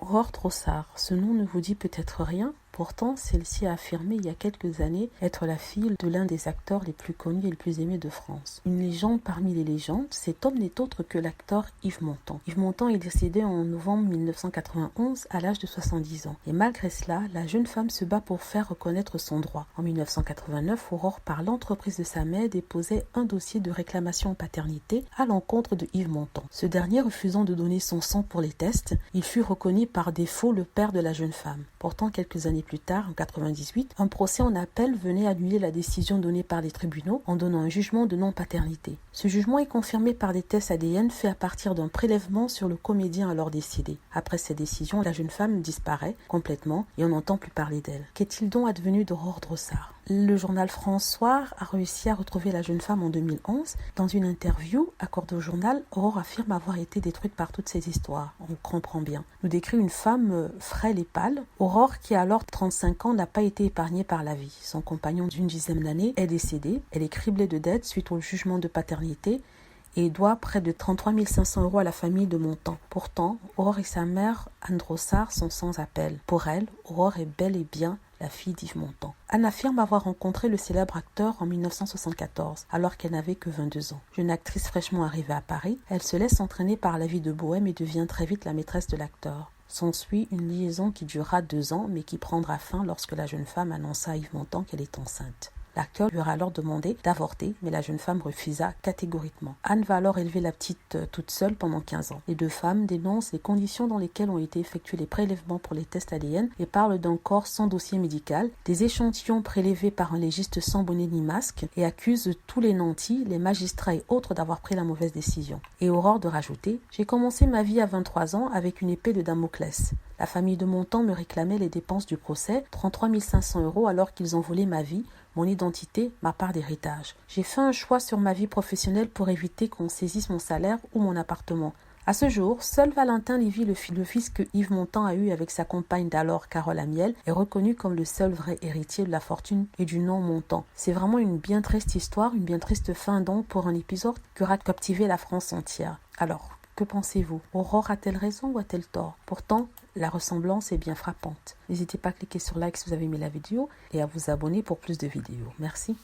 Aurore Drossard, ce nom ne vous dit peut-être rien? Pourtant, celle-ci a affirmé il y a quelques années être la fille de l'un des acteurs les plus connus et les plus aimés de France. Une légende parmi les légendes, cet homme n'est autre que l'acteur Yves Montand. Yves Montand est décédé en novembre 1991 à l'âge de 70 ans. Et malgré cela, la jeune femme se bat pour faire reconnaître son droit. En 1989, Aurore, par l'entreprise de sa mère, déposait un dossier de réclamation en paternité à l'encontre de Yves Montand. Ce dernier refusant de donner son sang pour les tests, il fut reconnu par défaut le père de la jeune femme. Pourtant, quelques années plus tard, en 1998, un procès en appel venait annuler la décision donnée par les tribunaux en donnant un jugement de non-paternité. Ce jugement est confirmé par des tests ADN faits à partir d'un prélèvement sur le comédien alors décédé. Après cette décision, la jeune femme disparaît complètement et on n'entend plus parler d'elle. Qu'est-il donc advenu d'Aurore Drossard? Le journal François a réussi à retrouver la jeune femme en 2011. Dans une interview accordée au journal, Aurore affirme avoir été détruite par toutes ces histoires. On comprend bien. Nous décrit une femme frêle et pâle. Aurore, qui a alors 35 ans, n'a pas été épargnée par la vie. Son compagnon d'une dizaine d'années est décédé. Elle est criblée de dettes suite au jugement de paternité et doit près de 33 500 € à la famille de Montand. Pourtant, Aurore et sa mère, Anne Drossard, sont sans appel. Pour elle, Aurore est bel et bien la fille d'Yves Montand. Anne affirme avoir rencontré le célèbre acteur en 1974, alors qu'elle n'avait que 22 ans. Jeune actrice fraîchement arrivée à Paris, elle se laisse entraîner par la vie de bohème et devient très vite la maîtresse de l'acteur. S'ensuit une liaison qui durera 2 ans, mais qui prendra fin lorsque la jeune femme annonça à Yves Montand qu'elle est enceinte. L'acteur lui aura alors demandé d'avorter, mais la jeune femme refusa catégoriquement. Anne va alors élever la petite toute seule pendant 15 ans. Les deux femmes dénoncent les conditions dans lesquelles ont été effectués les prélèvements pour les tests ADN et parlent d'un corps sans dossier médical, des échantillons prélevés par un légiste sans bonnet ni masque et accusent tous les nantis, les magistrats et autres d'avoir pris la mauvaise décision. Et Aurore de rajouter « J'ai commencé ma vie à 23 ans avec une épée de Damoclès. La famille de Montand me réclamait les dépenses du procès, 33 500 € alors qu'ils ont volé ma vie, mon identité, ma part d'héritage. J'ai fait un choix sur ma vie professionnelle pour éviter qu'on saisisse mon salaire ou mon appartement. À ce jour, seul Valentin Lévy, le fils que Yves Montand a eu avec sa compagne d'alors, Carole Amiel, est reconnu comme le seul vrai héritier de la fortune et du nom Montand. C'est vraiment une bien triste histoire, une bien triste fin donc pour un épisode qui aura captivé la France entière. Alors, que pensez-vous? Aurore a-t-elle raison ou a-t-elle tort? Pourtant, la ressemblance est bien frappante. N'hésitez pas à cliquer sur like si vous avez aimé la vidéo et à vous abonner pour plus de vidéos. Merci.